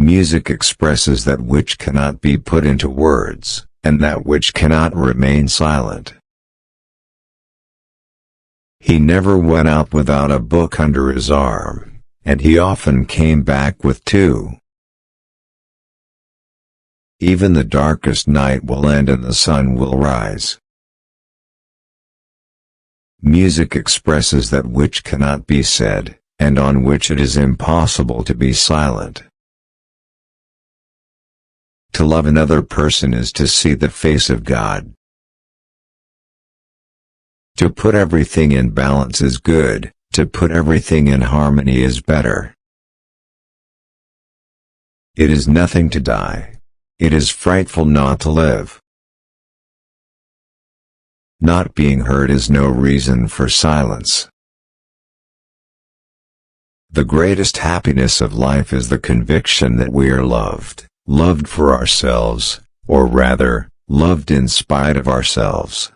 Music expresses that which cannot be put into words, and that which cannot remain silent. He never went out without a book under his arm, and he often came back with two. Even the darkest night will end and the sun will rise. Music expresses that which cannot be said, and on which it is impossible to be silent. To love another person is to see the face of God. To put everything in balance is good, to put everything in harmony is better. It is nothing to die. It is frightful not to live. Not being heard is no reason for silence. The greatest happiness of life is the conviction that we are loved, loved for ourselves, or rather, loved in spite of ourselves.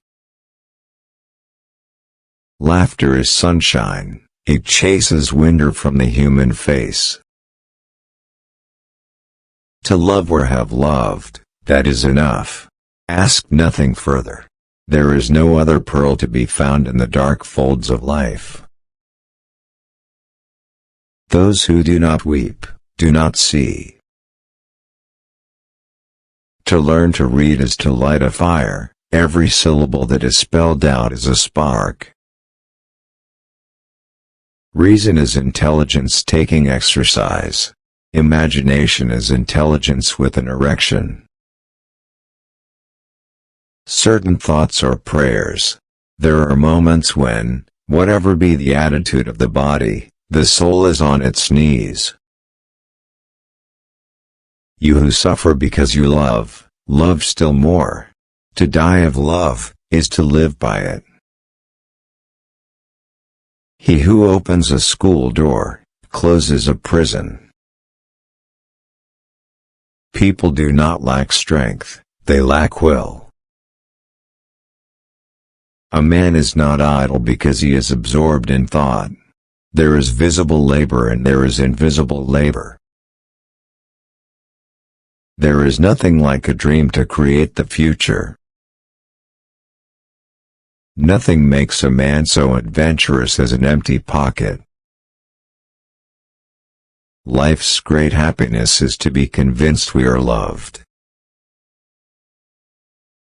Laughter is sunshine, it chases winter from the human face. To love or have loved, that is enough. Ask nothing further. There is no other pearl to be found in the dark folds of life. Those who do not weep, do not see. To learn to read is to light a fire, every syllable that is spelled out is a spark. Reason is intelligence taking exercise. Imagination is intelligence with an erection. Certain thoughts are prayers. There are moments when, whatever be the attitude of the body, the soul is on its knees. You who suffer because you love, love still more. To die of love, is to live by it. He who opens a school door, closes a prison. People do not lack strength, they lack will. A man is not idle because he is absorbed in thought. There is visible labor and there is invisible labor. There is nothing like a dream to create the future. Nothing makes a man so adventurous as an empty pocket. Life's great happiness is to be convinced we are loved.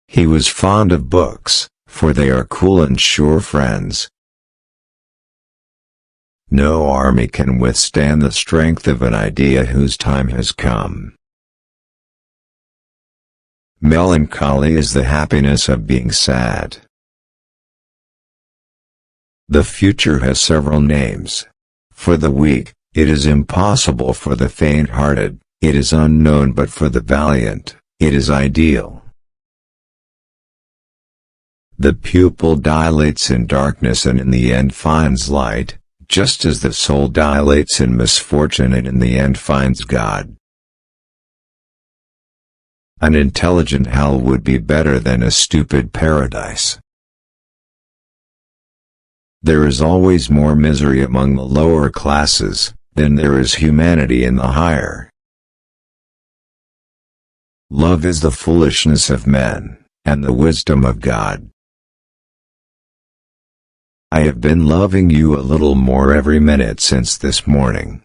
He was fond of books, for they are cool and sure friends. No army can withstand the strength of an idea whose time has come. Melancholy is the happiness of being sad. The future has several names. For the weak, it is impossible; for the faint-hearted, it is unknown; but for the valiant, it is ideal. The pupil dilates in darkness and in the end finds light, just as the soul dilates in misfortune and in the end finds God. An intelligent hell would be better than a stupid paradise. There is always more misery among the lower classes than there is humanity in the higher. Love is the foolishness of men, and the wisdom of God. I have been loving you a little more every minute since this morning.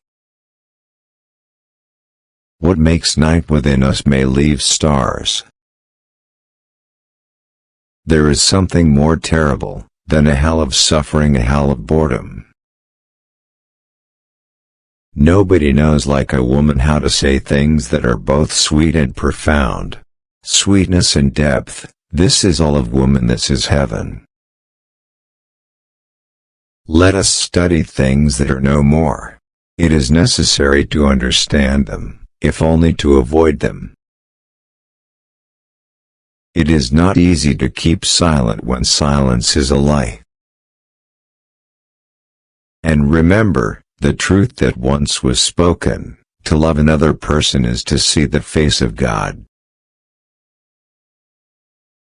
What makes night within us may leave stars. There is something more terrible than a hell of suffering, a hell of boredom. Nobody knows like a woman how to say things that are both sweet and profound. Sweetness and depth, this is all of woman, this is heaven. Let us study things that are no more. It is necessary to understand them, if only to avoid them. It is not easy to keep silent when silence is a lie. And remember, the truth that once was spoken, to love another person is to see the face of God.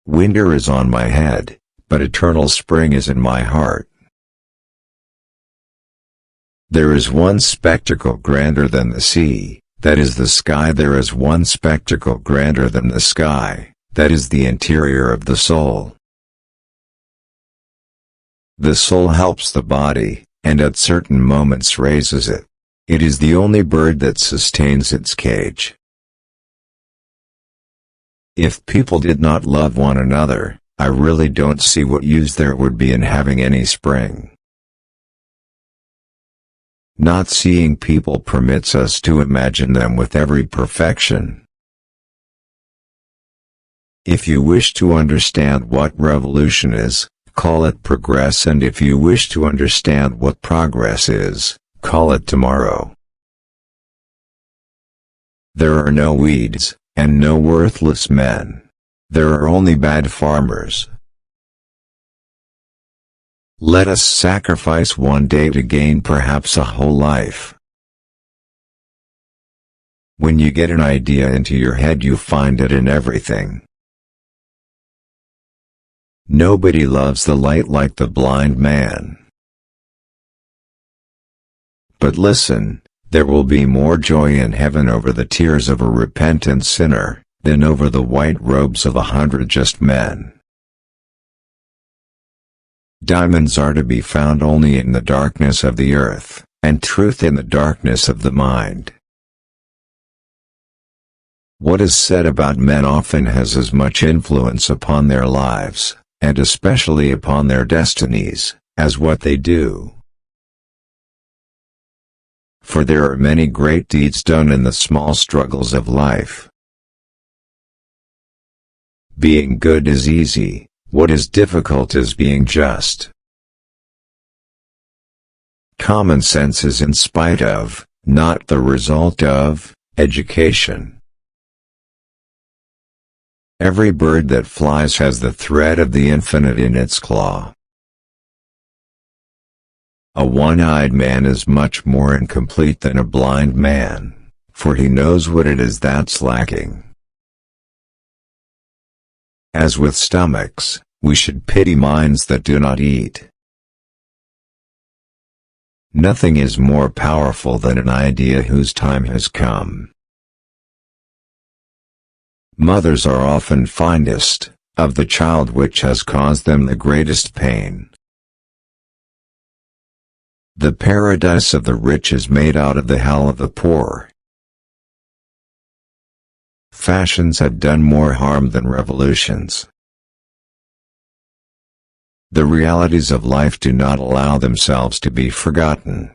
Winter is on my head, but eternal spring is in my heart. There is one spectacle grander than the sea, that is the sky. There is one spectacle grander than the sky, that is the interior of the soul. The soul helps the body, and at certain moments raises it. It is the only bird that sustains its cage. If people did not love one another, I really don't see what use there would be in having any spring. Not seeing people permits us to imagine them with every perfection. If you wish to understand what revolution is, call it progress, and if you wish to understand what progress is, call it tomorrow. There are no weeds, and no worthless men. There are only bad farmers. Let us sacrifice one day to gain perhaps a whole life. When you get an idea into your head, you find it in everything. Nobody loves the light like the blind man. But listen, there will be more joy in heaven over the tears of a repentant sinner, than over the white robes of 100 just men. Diamonds are to be found only in the darkness of the earth, and truth in the darkness of the mind. What is said about men often has as much influence upon their lives, and especially upon their destinies, as what they do. For there are many great deeds done in the small struggles of life. Being good is easy, what is difficult is being just. Common sense is in spite of, not the result of, education. Every bird that flies has the thread of the infinite in its claw. A one-eyed man is much more incomplete than a blind man, for he knows what it is that's lacking. As with stomachs, we should pity minds that do not eat. Nothing is more powerful than an idea whose time has come. Mothers are often fondest of the child which has caused them the greatest pain. The paradise of the rich is made out of the hell of the poor. Fashions have done more harm than revolutions. The realities of life do not allow themselves to be forgotten.